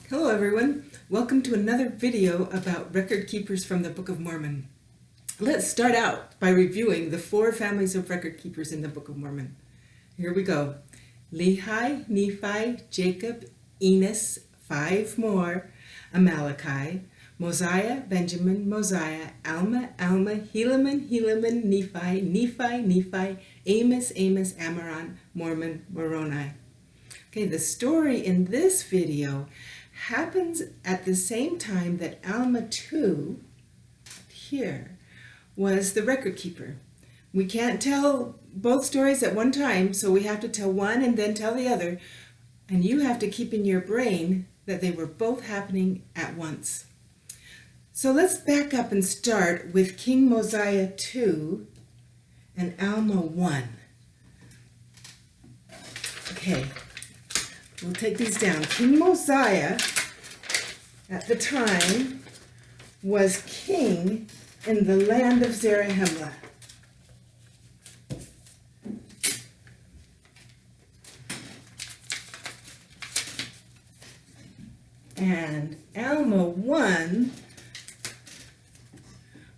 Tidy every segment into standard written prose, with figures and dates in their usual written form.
Hello everyone, welcome to another video about record keepers from the Book of Mormon. Let's start out by reviewing the 4 families of record keepers in the Book of Mormon. Here we go. Lehi, Nephi, Jacob, Enos, 5 more, Amaleki, Mosiah, Benjamin, Mosiah, Alma, Helaman, Nephi, Amos, Ammoron, Mormon, Moroni. Okay, the story in this video happens at the same time that Alma 2, here, was the record keeper. We can't tell both stories at one time, so we have to tell one and then tell the other. And you have to keep in your brain that they were both happening at once. So let's back up and start with King Mosiah 2 and Alma 1. Okay. We'll take these down. King Mosiah, at the time, was king in the land of Zarahemla. And Alma 1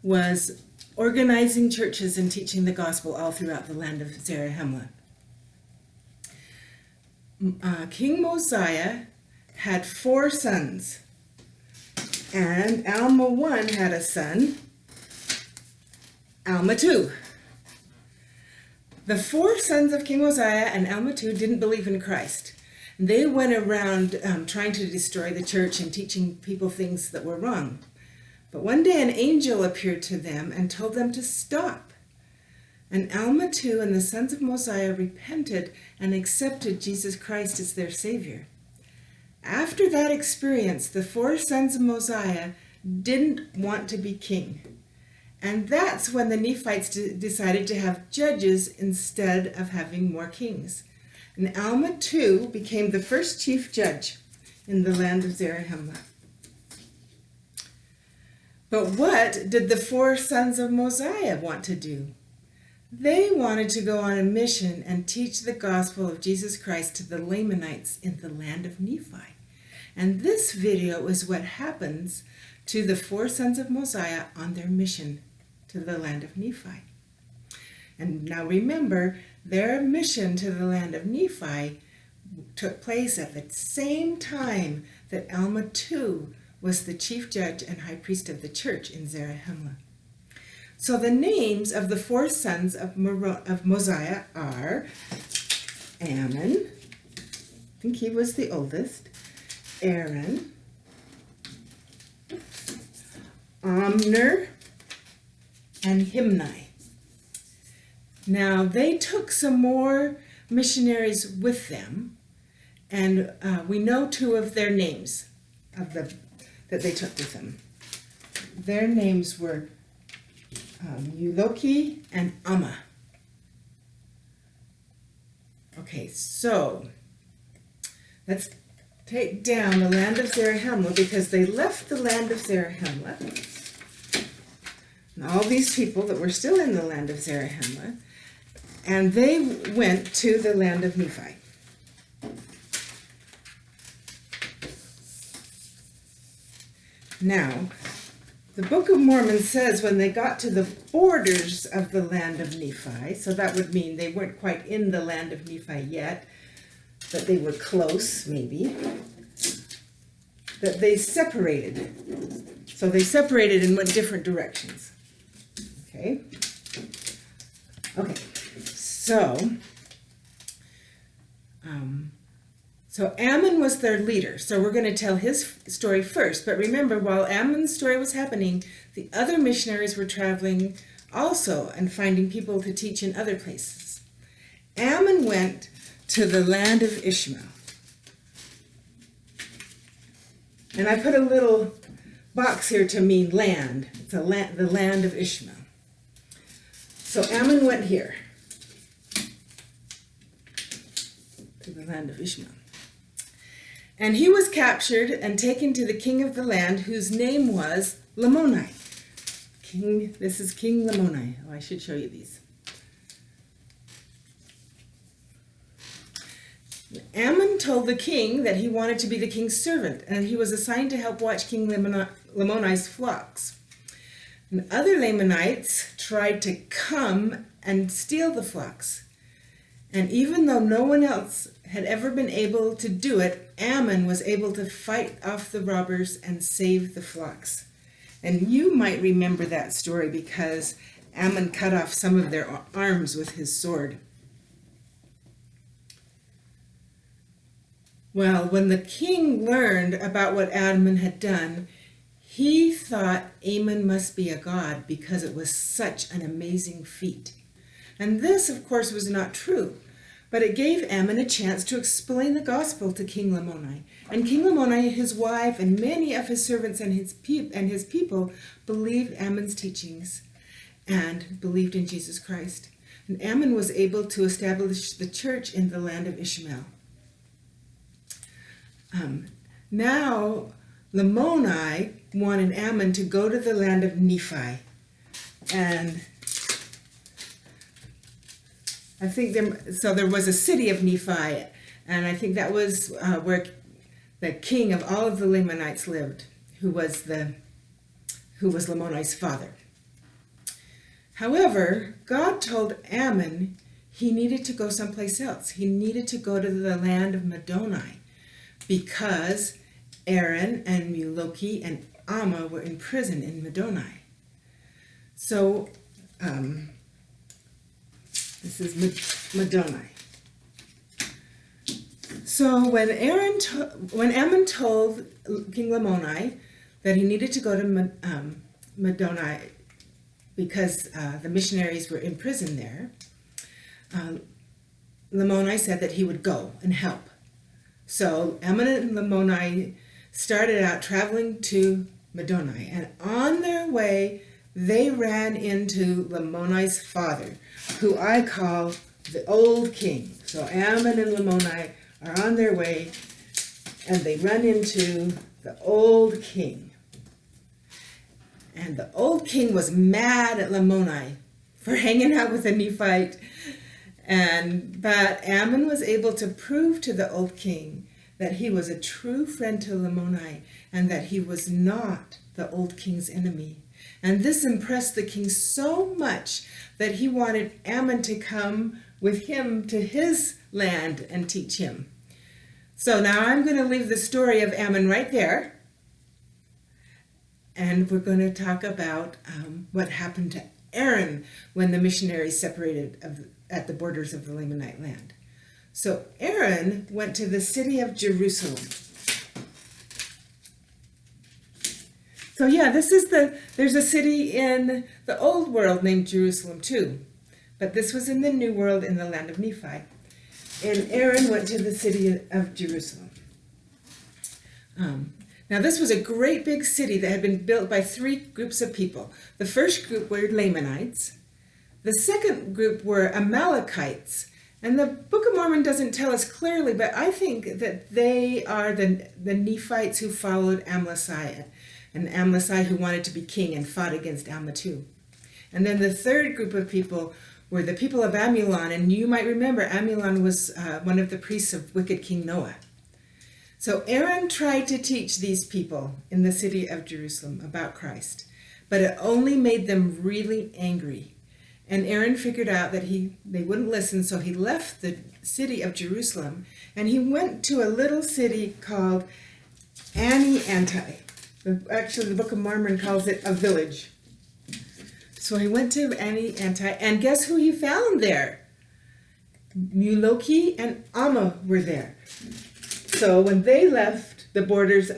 was organizing churches and teaching the gospel all throughout the land of Zarahemla. King Mosiah had 4 sons, and Alma 1 had a son, Alma 2. The 4 sons of King Mosiah and Alma 2 didn't believe in Christ. They went around trying to destroy the church and teaching people things that were wrong. But one day an angel appeared to them and told them to stop. And Alma 2 and the Sons of Mosiah repented and accepted Jesus Christ as their Savior. After that experience, the 4 sons of Mosiah didn't want to be king. And that's when the Nephites decided to have judges instead of having more kings. And Alma 2 became the first chief judge in the land of Zarahemla. But what did the 4 sons of Mosiah want to do? They wanted to go on a mission and teach the gospel of Jesus Christ to the Lamanites in the land of Nephi. And this video is what happens to the 4 sons of Mosiah on their mission to the land of Nephi. And now remember, their mission to the land of Nephi took place at the same time that Alma 2 was the chief judge and high priest of the church in Zarahemla. So the names of the 4 sons of Mosiah are Ammon, I think he was the oldest, Aaron, Omner, and Himni. Now they took some more missionaries with them, and we know 2 of their names that they took with them. Their names were Euloki and Alma. Okay, so let's take down the land of Zarahemla, because they left the land of Zarahemla. And all these people that were still in the land of Zarahemla, and they went to the land of Nephi. Now, the Book of Mormon says when they got to the borders of the land of Nephi, so that would mean they weren't quite in the land of Nephi yet, but they were close, maybe, that they separated. So they separated and went different directions. Okay? Okay, so Ammon was their leader, so we're going to tell his story first. But remember, while Ammon's story was happening, the other missionaries were traveling also and finding people to teach in other places. Ammon went to the land of Ishmael. And I put a little box here to mean land. It's the land of Ishmael. So Ammon went here, to the land of Ishmael. And he was captured and taken to the king of the land, whose name was Lamoni. This is King Lamoni. Oh, I should show you these. Ammon told the king that he wanted to be the king's servant, and he was assigned to help watch King Lamoni's flocks. And other Lamanites tried to come and steal the flocks. And even though no one else had ever been able to do it, Ammon was able to fight off the robbers and save the flocks. And you might remember that story because Ammon cut off some of their arms with his sword. Well, when the king learned about what Ammon had done, he thought Ammon must be a god because it was such an amazing feat. And this, of course, was not true, but it gave Ammon a chance to explain the gospel to King Lamoni. And King Lamoni, his wife, and many of his servants and his people believed Ammon's teachings and believed in Jesus Christ. And Ammon was able to establish the church in the land of Ishmael. Now, Lamoni wanted Ammon to go to the land of Nephi. And I think there was a city of Nephi, and I think that was where the king of all of the Lamanites lived, who was Lamoni's father. However, God told Ammon he needed to go someplace else. He needed to go to the land of Middoni because Aaron and Middoni and Alma were in prison in Middoni. So, this is Middoni. So when Ammon told King Lamoni that he needed to go to Middoni because the missionaries were in prison there, Lamoni said that he would go and help. So Ammon and Lamoni started out traveling to Middoni, and on their way, they ran into Lamoni's father, who I call the old king. So Ammon and Lamoni are on their way, and they run into the old king. And the old king was mad at Lamoni for hanging out with a Nephite. But Ammon was able to prove to the old king that he was a true friend to Lamoni and that he was not the old king's enemy. And this impressed the king so much that he wanted Ammon to come with him to his land and teach him. So now I'm going to leave the story of Ammon right there. And we're going to talk about what happened to Aaron when the missionaries separated at the borders of the Lamanite land. So Aaron went to the city of Jerusalem. So yeah, there's a city in the old world named Jerusalem too. But this was in the new world in the land of Nephi. And Aaron went to the city of Jerusalem. Now this was a great big city that had been built by three groups of people. The first group were Lamanites. The second group were Amalekites. And the Book of Mormon doesn't tell us clearly, but I think that they are the Nephites who followed Amlici, and Amlici who wanted to be king and fought against Alma too. And then the third group of people were the people of Ammon, and you might remember Ammon was one of the priests of wicked King Noah. So Aaron tried to teach these people in the city of Jerusalem about Christ, but it only made them really angry. And Aaron figured out that they wouldn't listen, so he left the city of Jerusalem, and he went to a little city called Anti-Nephi. Actually, the Book of Mormon calls it a village. So he went to Anti-Nephi, and guess who he found there? Middoni and Alma were there. So when they left the borders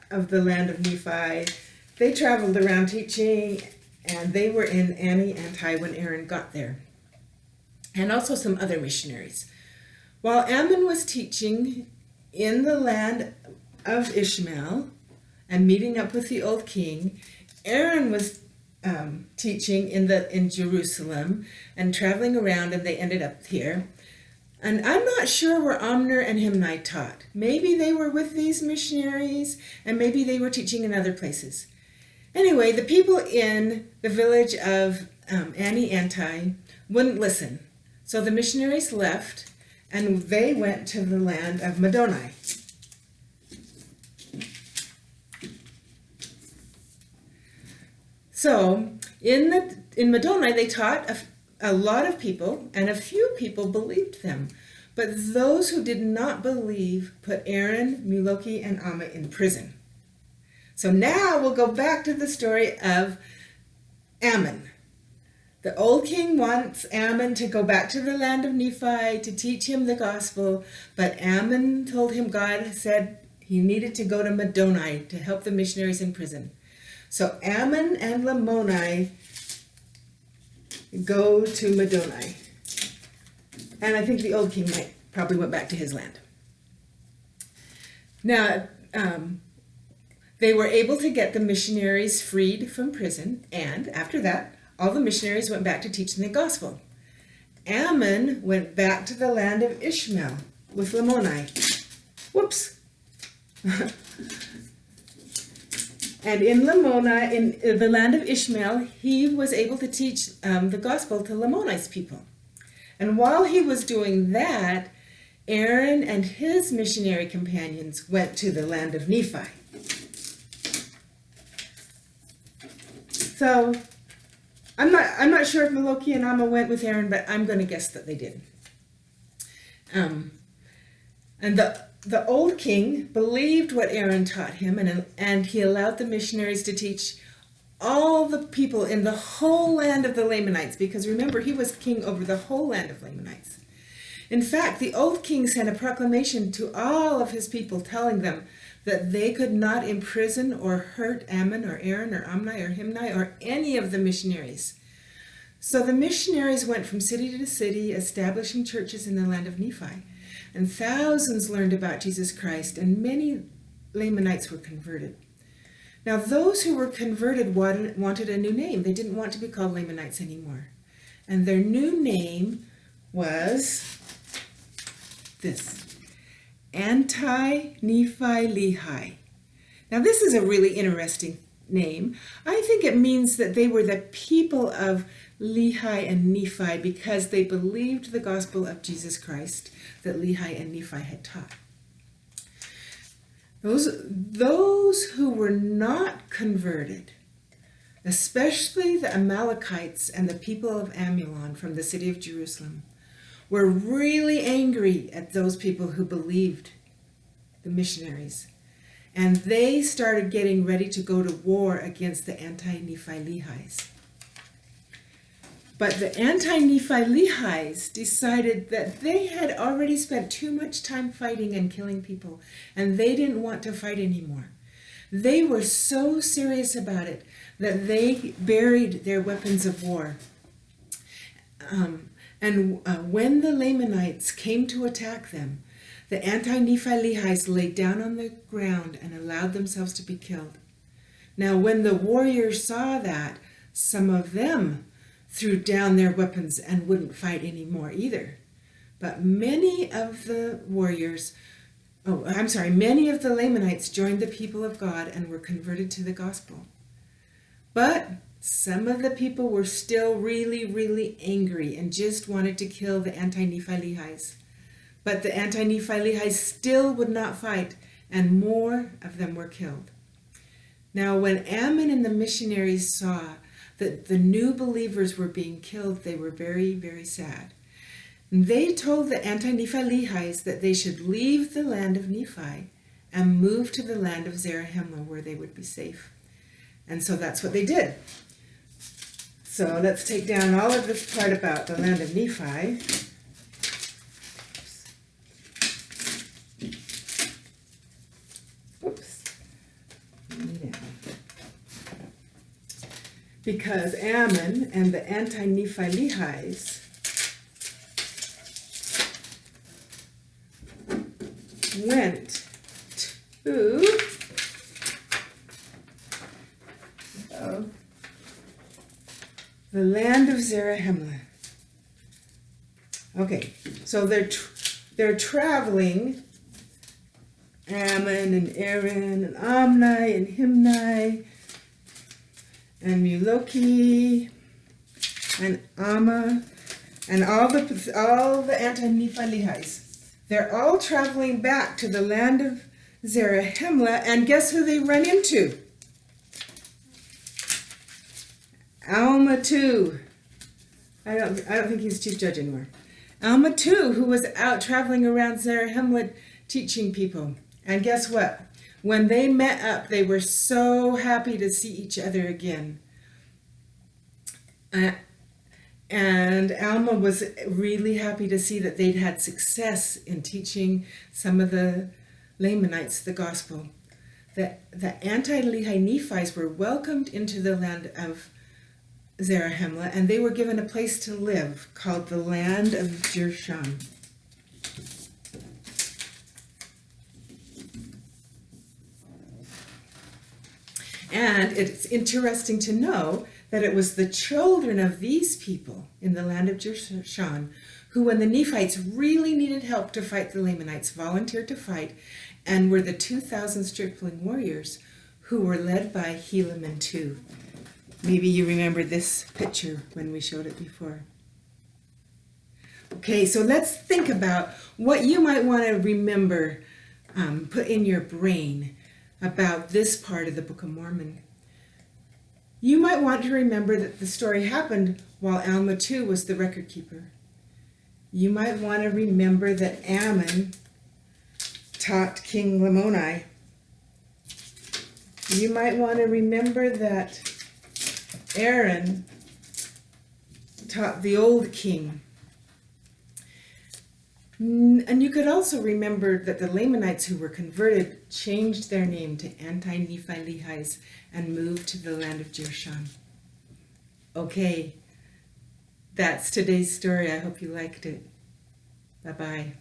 of the land of Nephi, they traveled around teaching, and they were in Anti-Nephi when Aaron got there. And also some other missionaries. While Ammon was teaching in the land of Ishmael and meeting up with the old king, Aaron was teaching in Jerusalem and traveling around, and they ended up here. And I'm not sure where Amner and Himni taught. Maybe they were with these missionaries, and maybe they were teaching in other places. Anyway, the people in the village of Anti-Nephi wouldn't listen. So the missionaries left, and they went to the land of Middoni. So in Middoni, they taught a lot of people, and a few people believed them. But those who did not believe put Aaron, Miloki, and Alma in prison. So now we'll go back to the story of Ammon. The old king wants Ammon to go back to the land of Nephi to teach him the gospel, but Ammon told him God said he needed to go to Middoni to help the missionaries in prison. So Ammon and Lamoni go to Middoni. And I think the old king probably went back to his land. Now, they were able to get the missionaries freed from prison, and after that, all the missionaries went back to teaching the gospel. Ammon went back to the land of Ishmael with Lamoni. Whoops. And in Lamoni, in the land of Ishmael, he was able to teach the gospel to Lamoni's people. And while he was doing that, Aaron and his missionary companions went to the land of Nephi. So I'm not sure if Miloki and Alma went with Aaron, but I'm going to guess that they did. And the old king believed what Aaron taught him, and he allowed the missionaries to teach all the people in the whole land of the Lamanites, because remember, he was king over the whole land of Lamanites. In fact, the old king sent a proclamation to all of his people telling them that they could not imprison or hurt Ammon or Aaron or Amni or Himni or any of the missionaries. So the missionaries went from city to city, establishing churches in the land of Nephi. And thousands learned about Jesus Christ, and many Lamanites were converted. Now, those who were converted wanted a new name. They didn't want to be called Lamanites anymore. And their new name was this: Anti-Nephi-Lehi. Now, this is a really interesting name. I think it means that they were the people of Lehi and Nephi because they believed the gospel of Jesus Christ that Lehi and Nephi had taught. Those who were not converted, especially the Amalekites and the people of Ammon from the city of Jerusalem, were really angry at those people who believed the missionaries. And they started getting ready to go to war against the Anti-Nephi-Lehis. But the Anti-Nephi-Lehis decided that they had already spent too much time fighting and killing people, and they didn't want to fight anymore. They were so serious about it that they buried their weapons of war. When the Lamanites came to attack them, the Anti-Nephi-Lehis laid down on the ground and allowed themselves to be killed. Now, when the warriors saw that, some of them threw down their weapons and wouldn't fight anymore either. But many of the Lamanites joined the people of God and were converted to the gospel. But some of the people were still really, really angry and just wanted to kill the Anti-Nephi-Lehis. But the Anti-Nephi-Lehis still would not fight, and more of them were killed. Now, when Ammon and the missionaries saw that the new believers were being killed, they were very, very sad. And they told the Anti-Nephi-Lehis that they should leave the land of Nephi and move to the land of Zarahemla, where they would be safe. And so that's what they did. So let's take down all of this part about the land of Nephi. Oops. Because Ammon and the Anti-Nephi-Lehis went to the land of Zarahemla. Okay, so they're traveling, Ammon and Aaron and Amni and Himni and Miloki and Alma and all the Anti-Nephi-Lehis. They're all traveling back to the land of Zarahemla, and guess who they run into? Alma too. I don't think he's chief judge anymore. Alma too, who was out traveling around Zarahemla teaching people. And guess what? When they met up, they were so happy to see each other again. And Alma was really happy to see that they'd had success in teaching some of the Lamanites the gospel. The Anti-Lehi Nephites were welcomed into the land of Zarahemla, and they were given a place to live called the land of Jershon. And it's interesting to know that it was the children of these people in the land of Jershon who, when the Nephites really needed help to fight the Lamanites, volunteered to fight and were the 2,000 stripling warriors who were led by Helaman too. Maybe you remember this picture when we showed it before. Okay, so let's think about what you might want to remember, put in your brain about this part of the Book of Mormon. You might want to remember that the story happened while Alma too was the record keeper. You might want to remember that Ammon taught King Lamoni. You might want to remember that Aaron taught the old king. And you could also remember that the Lamanites who were converted changed their name to Anti-Nephi-Lehis and moved to the land of Jershon. Okay, that's today's story. I hope you liked it. Bye-bye.